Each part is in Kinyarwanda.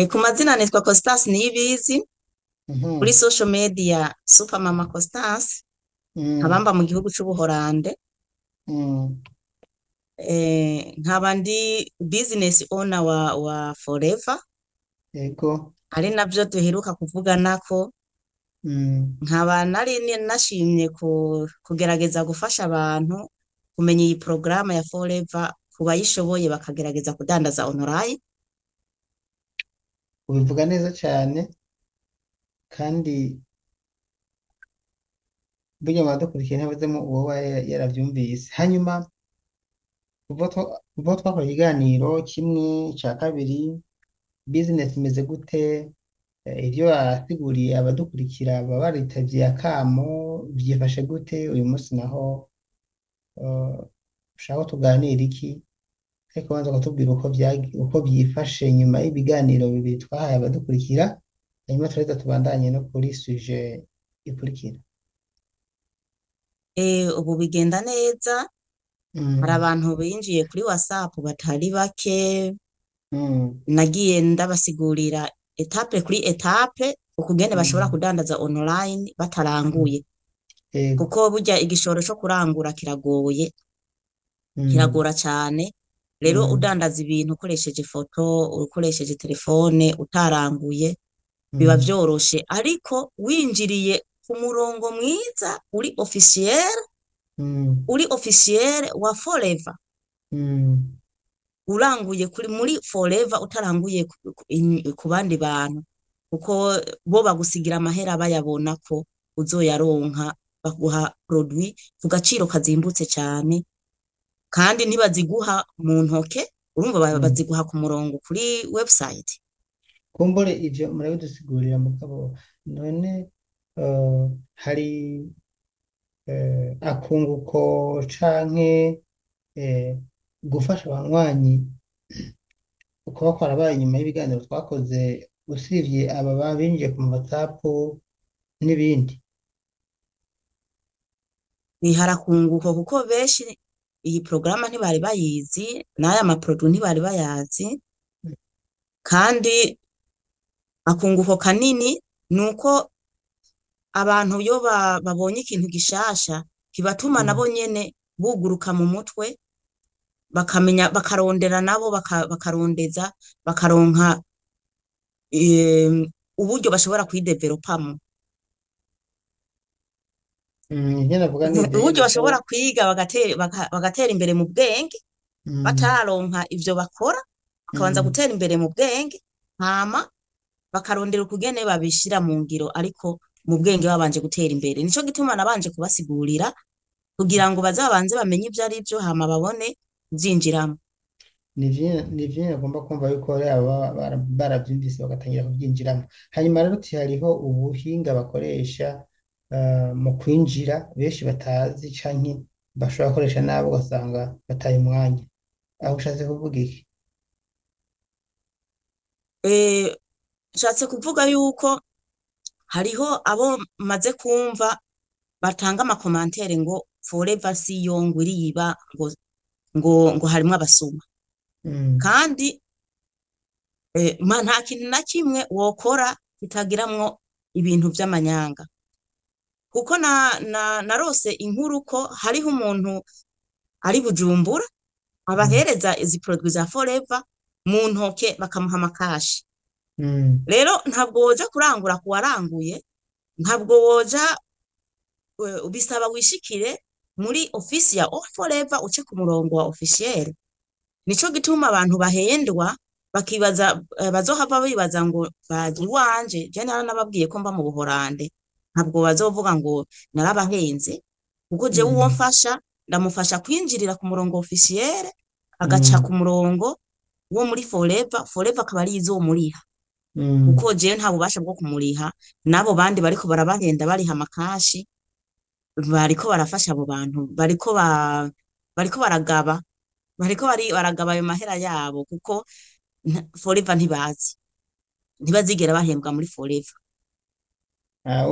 Ku mazina nitwa Constance Niyibizi, kuri Mhm. social media Super Mama Constance, Mm. nkabamba mu gihugu c'Ubuholande. Mm. Nkaba ndi business owner wa Forever, Ego. ari navyo duheruka kuvuganako. Mm. Nkaba nashimye kugerageza gufasha abantu kumenya iyi porogaramu ya Forever, ku bayishoboye bakagerageza kudandaza online. Ubivuga neza cyane kandi burya abadukurikiye ntabazemo uwo yaravyumvise. Hanyuma kuva twakora ikiganiro kimwe ca kabiri, business imeze gute? Ivyo basiguriye abadukurikira baba baritavye akamo, vyifashe gute uyu munsi naho? Ushaka ko tuganira iki? Ariko banza kutubwira uko vyifashe nyuma y'ibiganiro bibiri twahaye abadukurikira, hanyuma turaheza tubandanye no kuri sujet ikurikira. Ubu bigenda neza, hari Mm. abantu binjiye kuri WhatsApp batari bake. Mm. Nagiye ndabasigurira etape kuri etape ukugene bashobora Mm. kudandaza online Mm. bataranguye, Ego. kuko burya igishoro co kurangura kiragoye, Mm. kiragora cane. Rero Mm. udandaza ibintu ukoresheje foto, ukoresheje telefone, utaranguye biba Mm. vyoroshe, ariko winjiriye ku murongo mwiza Mm. uri officiel wa Forever, Mm. uranguye muri Forever, utaranguye ku bandi bantu, kuko bo bagusigira amahera bayabona ko uzoyaronka, baguha produit ku gaciro kazimbutse cane, kandi ntibaziguha mu ntoke, urumva Mm. baziguha ku murongo kuri website. Kumbure ivyo murabidusigurira mugabo none hari akunguko canke gufasha abanywanyi kuba kwarabaye inyuma y'ibiganiro twakoze, usivye aba binjiye ku WhatsApp n'ibindi? Biharakunguko kuko benshi iyi porogaramu ntibari bayizi, n'aya maproduit ntibari bayazi, kandi akunguko kanini nuko abantu iyo babonye ikintu gishasha kibatuma nabo Mm. nyene buguruka mu mutwe, bakamenya, bakarondera nabo bakarondeza, bakaronka uburyo bashobora kwidevelopamo, Ivyo navuga n'ivyo uburyo nyene ko. bashobora kwiga bagatera imbere mu bwenge, Mm. batararonka ivyo bakora bakabanza Mm. gutera imbere mu bwenge, hama bakarondera ukugene babishira mu ngiro, ariko mu bwenge babanje gutera imbere. Nico gituma nabanje kubasigurira kugira ngo bazabanze bamenye ivyo ari vyo, hama babone kuvyinjiramwo. Nivyo agomba kumva yuko baba baravyumvise bagatangira kuvyinjiramo. Hanyuma rero hariho ubuhinga bakoresha mu kwinjira benshi batazi canke bashobora gukoresha nabi ugasanga bataye umwanya. Aho ushatse kuvuga iki? Nshatse kuvuga yuko hariho abo maze kumva batanga amakomantere ngo Forever siyo ngo iriba, ngo harimwo abasuma, Mm. kandi nta kintu na kimwe wokora kitagiramwo ibintu vy'amanyanga, kuko narose inkuru ko hariho umuntu ari Bujumbura Mm. abahereza izi produit za Forever mu ntoke bakamuha amakashi. Mm. Rero ntabwo woja kurangura ku waranguye, ntabwo woja, bisaba wishikire muri ofisi ya Forever uce ku murongo wa officiel. Nico gituma abantu bahendwa bakibaza, bazohava bibaza ngo baje iwanje, je naranababwiye ko mba mu Buholande, ntabwo bazovuga ngo narabahenze, kuko jewe uwo Mm. mfasha ndamufasha kwinjirira ku murongo officiel, agaca ku Mm. murongo wo muri Forever akaba ari izomuriha, kuko Mm. jewe nta bubasha bwo kumuriha. N'abo bandi bariko barabahenda bariha amakashi, bariko barafasha abo bantu, bariko baragaba ayo mahera yabo, kuko Forever ntibazigera bahembwa muri Forever.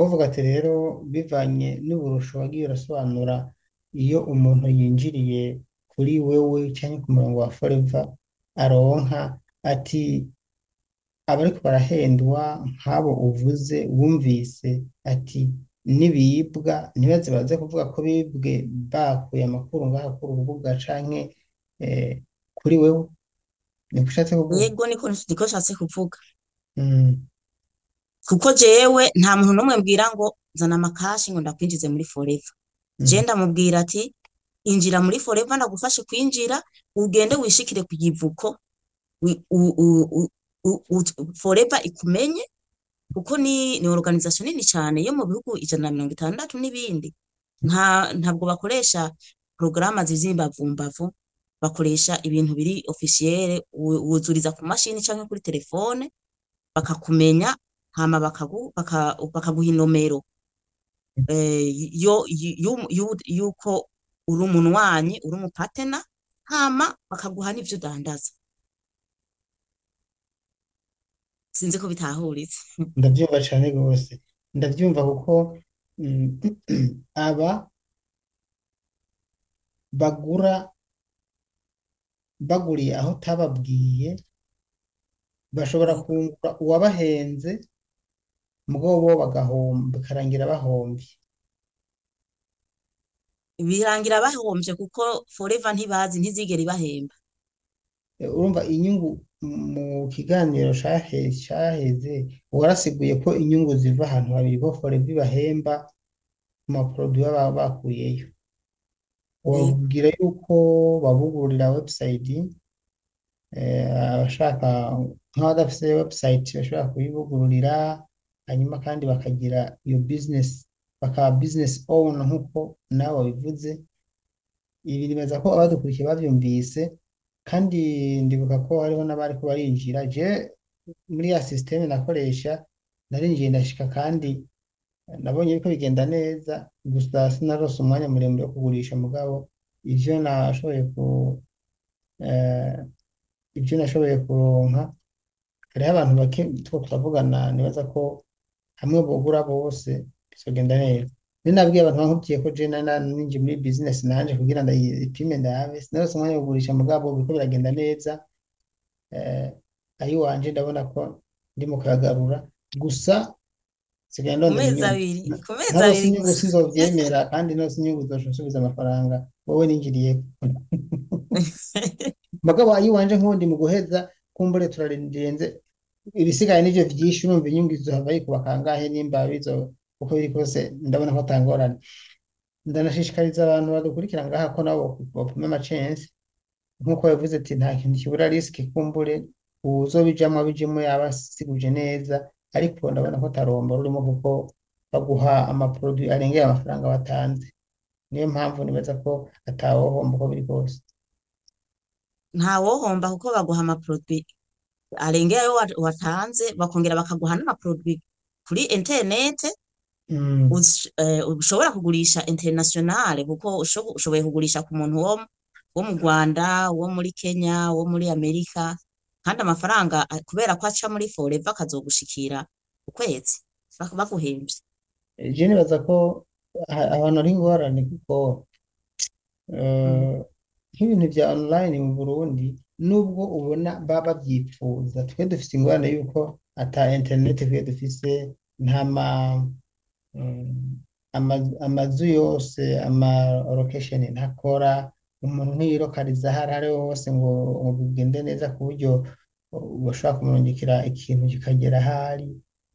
Uvuga ati rero bivanye n'uburusho wagiye urasobanura, iyo umuntu yinjiriye kuri wewe canke ku murongo wa Forever aronka, ati abariko barahendwa nk'abo uvuze wumvise ati nibibwa ntibaze baze kuvuga ko bibwe bakuye amakuru ngaha kuri urubuga canke kuri wewe niko ushatse kuvuga. yego niko nshatse kuvuga Mm, kuko jewe nta muntu n'umwe mbwira ngo zana amakashi ngo ndakwinjize muri forever. Je mm. ndamubwira ati injira muri forever ndagufashe kwinjira ugende wishikire ku kivuko forever ikumenye kuko ni organisation nini cyane yo mu bihugu 160 n'ibindi. Ntabwo bakoresha porogaramu z'izimbavumbavu, bakoresha ibintu biri officiel, wuzuriza ku mashini cyangwa kuri telefone bakakumenya hama bakaguha inomero yuko uri umunwanyi uri umupatena hama bakaguha n'ivyo udandaza. Sinzi ko bitahuritse. Ndabyumva cyane rwose, ndabyumva kuko mm, aba baguriye aho utababwiye bashobora kungura uwabahenze mugabo bo bakarangira bahombye. Birangira bahombye kuko forever ntibazi ntizigera ibahemba. Urumva inyungu mu kiganiro cyaheze warasiguye ko inyungu ziva ahantu habiri ko forever ibahemba ku maproduit baba bakuyeyo. Wabwira yuko babugurira website abashaka nk'abadafite website bashobora kuyibugururira hanyuma kandi bakagira iyo business bakaba business owner nk'uko nawe wabivuze. Ibi nibaza ko abadukurikiye babyumvise kandi ndibuka ko hariho n'abari ko barinjira. Je muri ya system nakoresha narinjiye ndashika kandi nabonye ko bigenda neza, gusa sinarose umwanya muremure wo kugurisha mugabo ivyo nashoboye kuronka hariho abantu bake two turavugana nibaza ko hamwe bogura bose bizogenda neza. Nabwiye abantu bankubwiye ko je ninjiye muri business nanje kugira ndayipime ndabe sinarose umwanya wo kugurisha mugabo biriko biragenda neza. Ayi wanje ndabona ko ndimo kuyagarura gusa sigaye ndondera inyungu. Ku mezi Narose abiri inyungu gusa. sinzovyemera kandi narose inyungu uzonsubiza amafaranga wowe ninjiriye. Mugabo ayi wanje nkundi mu guheza kumbure turarenze ibisigaye n'ivyo vyinshi urumva inyungu izohava yikuba kangahe nimba bizo uko biri kose ndabona ko atangorane. Ndanashishikariza abantu badukurikira ngaha ko nabo bopima amachance nkuko yavuze ati nta kintu kibura risk kumbure uzobijamwo abijemo yaba siguje neza ariko ndabona ko taromba rurimo kuko baguha amaproduit arengeye amafaranga batanze. Niyo mpamvu nibaza ko atawohomba uko biri kose. Nta wohomba kuko baguha amaproduit arengeye ayo watanze bakongera bakaguha n'amaproduit kuri internet Mm. ushobora kugurisha international kuko ushoboye kugurisha ku muntu wo mu Rwanda, wo muri Kenya, wo muri Amerika kandi amafaranga kubera ko aca muri forever akazogushikira ukwezi baguhembye. Je nibaza ko abantu ari ingorane kuko nk'ibintu bya online mu Burundi nubwo ubona baba byipfuza twe dufite ingorane yuko ata internet twe dufise nta amazu yose ama location ntakora umuntu ntiyirokariza hari hose ngo bigende neza ku buryo bashobora kumurungikira ikintu kikagera ahari.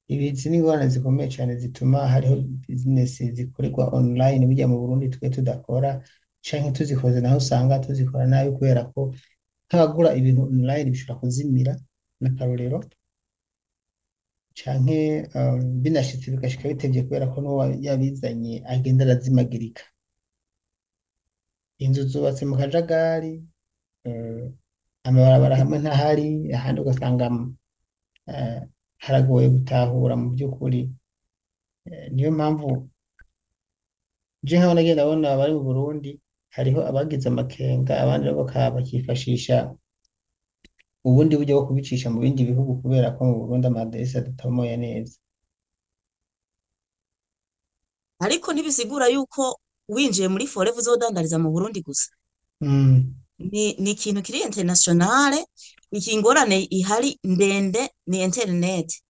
Izi ni ingorane zikomeye cyane zituma hariho business zikorerwa online bijya mu Burundi twe tudakora canke tuzikoze naho usanga tuzikora nabi kubera ko nk'abagura ibintu online bishobora kuzimira n'akarorero canke binashitse bigashika bitevye kubera ko n'uwo yabizanye agenda arazimagirika. Inzu zubatse mu kajagari, amabarabara hamwe ntahari ahandi ugasanga haragoye gutahura mu by'ukuri. Niyo mpamvu je nk'aho nagiye ndabona abari mu Burundi hariho abagize amakenga abandi nabo bakifashisha ubundi buryo bwo kubicisha mu bindi bihugu kubera ko mu Burundi amadresse adatomoye neza. Ariko ntibisigura yuko winjiye muri forever uzodandariza mu Burundi gusa. Mm. Ni ikintu kiri international iki ngorane ihari ndende ni internet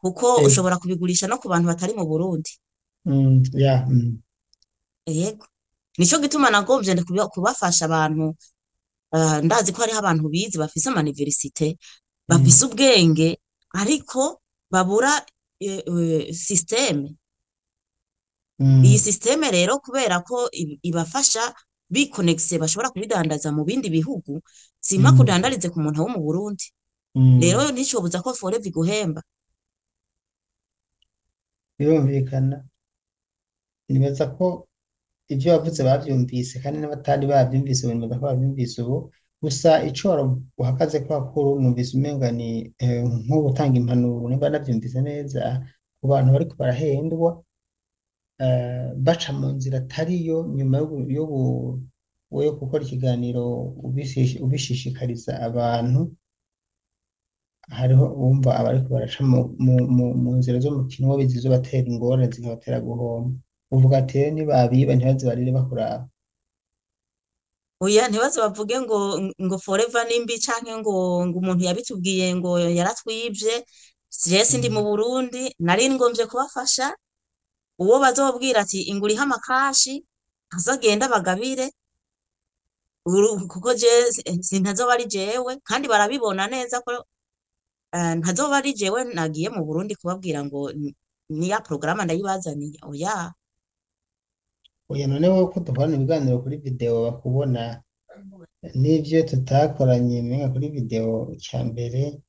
kuko Eh, ushobora kubigurisha no ku bantu batari mu Burundi. ya Yego, nico gituma nagombye kubafasha abantu. Ndazi ko hariho abantu bizi bafise ama universite bafise mm, ubwenge ariko babura systeme. Iyi mm, systeme rero kubera ko ibafasha bikonegise bashobora kubidandaza mu bindi bihugu, simpa mm, kudandarize ku muntu wo mu Burundi. Rero mm. nticobuza ko Forever iguhemba. Birumvikana, nibaza ko ibyo wavuze bavyumvise kandi n'abatari bavyumvise bemeza ko bavyumvise ubu. Gusa ico uhagaze ko hakuru numvise umenga ni nko gutanga impanuro, niba navyumvise neza, ku bantu bariko barahendwa baca mu nzira atariyo, nyuma yo gukora ikiganiro ubishishikariza abantu. Hariho bumva abariko baraca mu nzira z'umukino wo zizobatera ingorane zikabatera guhomba. Uvuga ati rero nibabiba ntibaze barire bakuraba. Oya, ntibaze bavuge ngo Forever nimbi canke ngo umuntu yabitubwiye ngo yaratwivye. Je sindi mu Mm, Burundi, nari ngomvye kubafasha. Uwo bazobwira ati inguriha amakashi azagenda bagabire kuko je sintazoba ari jewe, kandi barabibona neza ko ntazoba ari jewe nagiye mu Burundi kubabwira ngo niya porogaramu ndayibazaniye. Oya. oya none wowe ko dukorana ibiganiro kuri video bakubona n'ivyo tutakoranye menga kuri video cya mbere,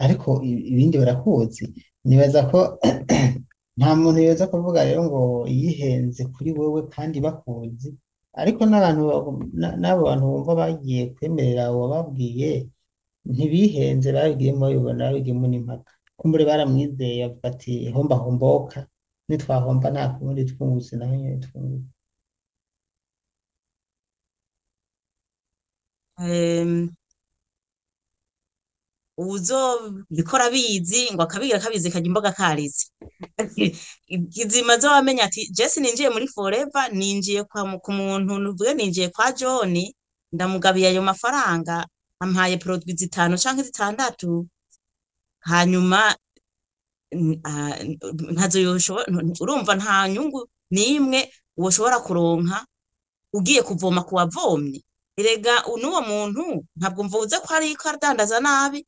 ariko ibindi barakuzi. Nibaza ko nta muntu yoza kuvuga rero ngo yihenze kuri wewe kandi bakuzi, ariko n'abo bantu bumva bagiye kwemerera uwababwiye ntibihenze, babigiyemo babibona, babigiyemo n'impaka. Kumbure baramwizeye bavuga ati homba homboka, nitwahomba nta kundi twungutse naho nyene twungutse. Em, uzobikora bizi ngo akabigira kabizi kajya imboga karizi. Kizima azobamenya ati Jesse ninjiye muri Forever, ninjiye ku muntu nuvuge ninjiye kwa John, ndamugabiye ayo mafaranga, ampaye produit zitanu canke zitandatu, hanyuma ntazo yoshobora, urumva nta nyungu nimwe woshobora kuronka ugiye kuvoma ku wavomye. Erega n'uwo muntu ntabwo mvuze ko ariko adandaza nabi,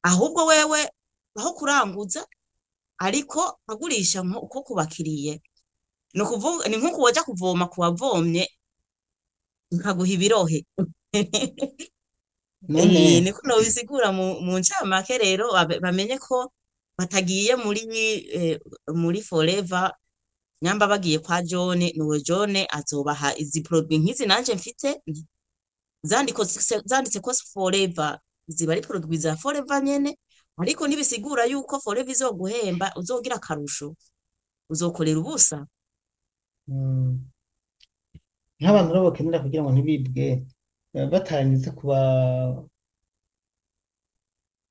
ahubwo wewe aho kuranguza ariko agurisha uko kubakiriye. No kuvuga ni nkuko waja kuvoma ku wavomye nkaguha ibirohe. None Niko nobisigura mu ncamake. Rero bamenye ko batagiye muri Forever, nyamba bagiye kwa John, nuwo John azobaha izi produit nk'izi nanje mfite zanditse ko Forever, ziba ari produit za Forever nyene, ariko nibisigura yuko Forever izoguhemba uzogira akarusho, uzokorera ubusa. mm, nk'abantu rero bakenera kugira ngo ntibibwe, batarinze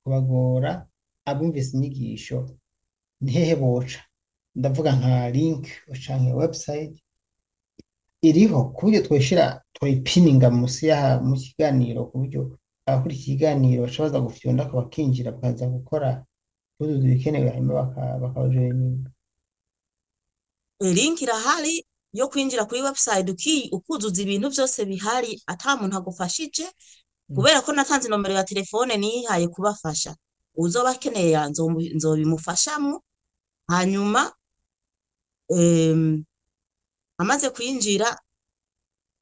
kubagora abumvise inyigisho, ni hehe boca? Ndavuga nka link canke website iriho ku buryo twoyipininga mu kiganiro, ku buryo abakora ikiganiro baca baza gufyonda ko bakinjira bakaza gukora kuzuza ibikenewe, hanyuma bakabajoyininga. Link irahari yo kwinjira kuri website ukuzuza ibintu byose bihari ata muntu agufashije, kubera ko natanze nomero ya telefone nihaye kubafasha. Uzoba akeneye nzobimufashamwo, hanyuma amaze kwinjira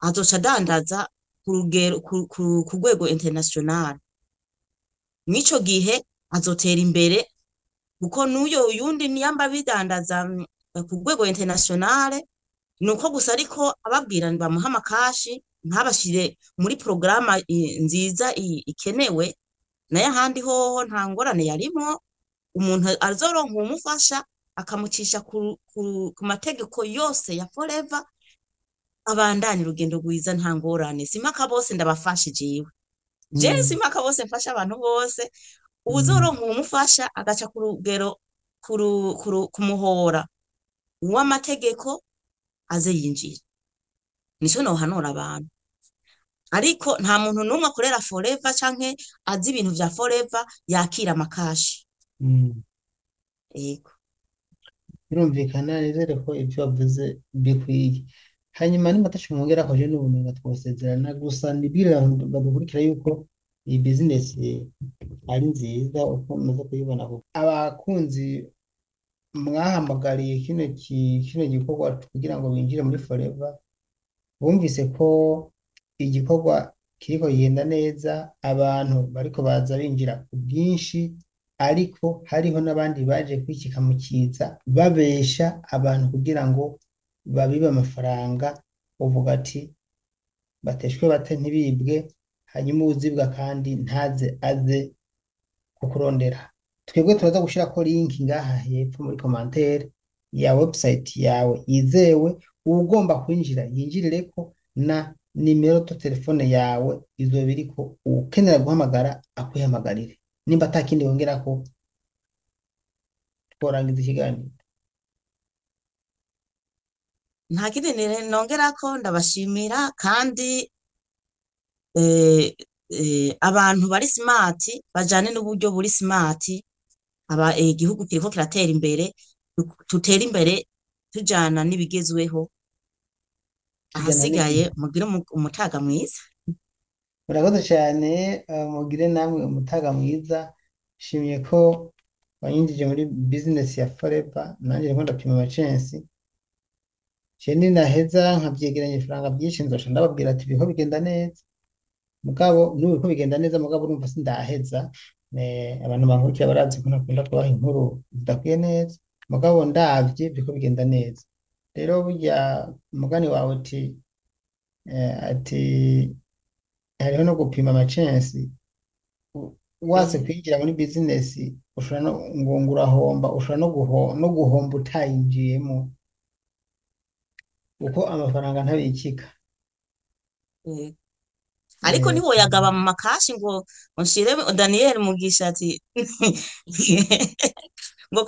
azoca adandaza ku rwego international. Nico gihe azotera imbere, kuko n'uyo uyundi niyamba bidandaza ku rwego international, nuko gusa ariko ababwira bamuha amakashi ntabashire muri porogaramu nziza ikenewe. Naye ahandi hoho nta ngorane yarimwo, umuntu azoronka umufasha akamucisha ku mategeko yose ya Forever, abandanya urugendo rwiza nta ngorane. Simpaka bose ndabafashije iwe, je simpaka bose mfasha abantu bose. Uzoronka umufasha agaca ku rugero kumuhora uw'amategeko aze yinjira. Nico nohanura abantu. ariko nta muntu n'umwe akorera forever canke azi ibintu vya forever yakira amakashi. Mm. Yego. Birumvikana nizere ko ibyo wavuze bikwiye. Hanyuma nimba atacumwongera ko je n'ubumenyi twosezerana gusa nibwira abantu badukurikira yuko iyi bizinesi ari nziza uko mumaze kuyibona kuko abakunzi mwahamagariye kino gikorwa kugira ngo binjire muri Forever bumvise ko igikorwa kiriko kigenda neza, abantu bariko baza binjira ku bwinshi, ariko hariho n'abandi baje kwikika mu kiza babesha abantu kugira ngo babibe amafaranga, uvuga ati bateshwe bate ntibibwe, hanyuma uzibwa kandi ntaze aze kukurondera. Twebwe turaza gushirako link ngaha hepfo muri commentaire ya website yawe yizewe, ugomba kwinjira yinjirireko na nimero to telefone yawe izoba iriko, ukenera guhamagara akwihamagarire. Nimba atakindi wongerako tworangiza ikiganiro. Nta kindi nongerako, ndabashimira kandi abantu bari smart bajane n'uburyo buri smart, igihugu kiriko kiratera imbere, tutera imbere tujana n'ibigezweho. Ahasigaye mugire umutaga mwiza. Murakoze cyane, mugire namwe umutaga mwiza. Shimiye ko wanyinjije muri business ya Forever, nanjye ndiko ndapima amacensi. Jewe naheza nkavyegeranya ifaranga byinshi nzoca ndababwira ati biriko bigenda neza. Mugabo n'ubu biriko bigenda neza, mugabo urumva sindaheza. Abantu bankurikira barazi ko nakunda kubaha inkuru zidakwiye neza, mugabo ndavye biriko bigenda neza. Rero burya umugani wawe ati hariho no gupima amacensi. Wase kwinjira muri business ushobora ngo urahomba, ushobora no guhomba utayinjiyemo, uko amafaranga ntabikika. Ariko ntiwoyagaba mu makashi ngo nshire Daniel Mugisha ati ngo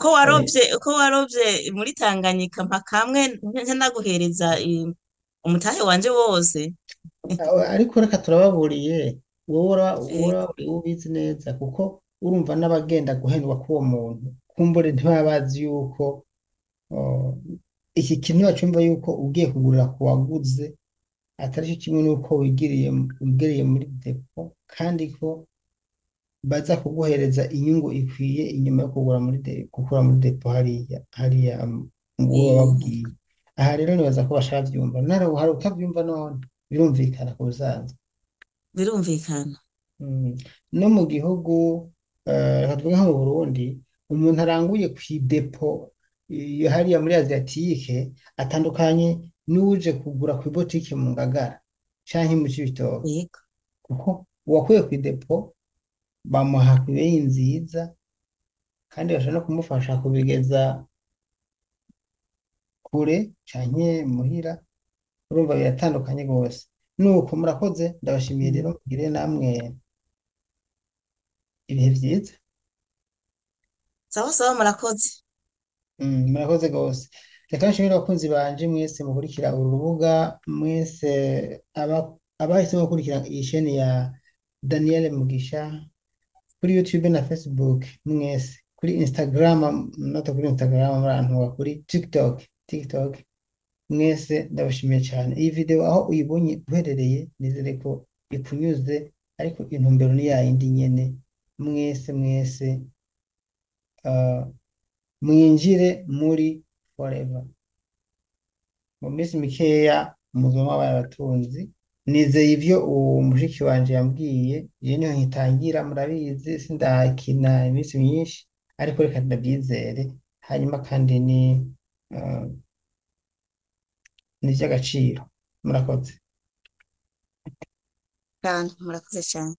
ko warovye muri Tanganyika mpakamwe nje naguhereza umutahe wanje wose. Ariko reka turababuriye, wowe ubizi neza, kuko urumva n'abagenda guhendwa k'uwo muntu kumbure ntibaba bazi yuko iki kintu bacumva yuko ugiye kugurira ku waguze atari cyo kimwe n'uko wigiriye muri depo, kandi ko baza kuguhereza inyungu ikwiye inyuma yo gukura muri depo hariya ngo bababwiye. Aha rero nibaza ko bashaka byumva, hari utabyumva none birumvikana ku busanzwe. Birumvikana. No mu gihugu reka tuvuge nko mu Burundi, umuntu aranguye ku depo hariya muri Asiatique atandukanye n'uje kugura ku botike mu Ngagara canke mu Cibitoke, kuko uwakuye ku depo bamuha ku beyi nziza, kandi bashobora no kumufasha kubigeza kure canke muhira. Urumva biratandukanye rwose. Nuko murakoze, ndabashimiye rero, mugire namwe ibihe vyiza. Sawa sawa, murakoze. Murakoze rwose. Reka nshimire abakunzi banje mwese mukurikira uru rubuga, mwese abahisemo gukurikira iyi sheni ya Daniel Mugisha kuri YouTube na Facebook, mwese kuri Instagram, nata kuri Instagram, murantuka kuri TikTok, mwese ndabashimiye cyane. Iyi video aho uyibonye uherereye, nizere ko ikunyuze, ariko intumbero ni yayindi nyene. Mwese mwinjire muri Forever. Mu minsi mikeya muzoma abatunzi. Nizeye ivyo umushiki wanje yambwiye, je niho nkitangira, murabizi sindakina iminsi myinshi, ariko reka ndabyizere. Hanyuma kandi ni ivy'agaciro. Murakoze kandi murakoze cyane.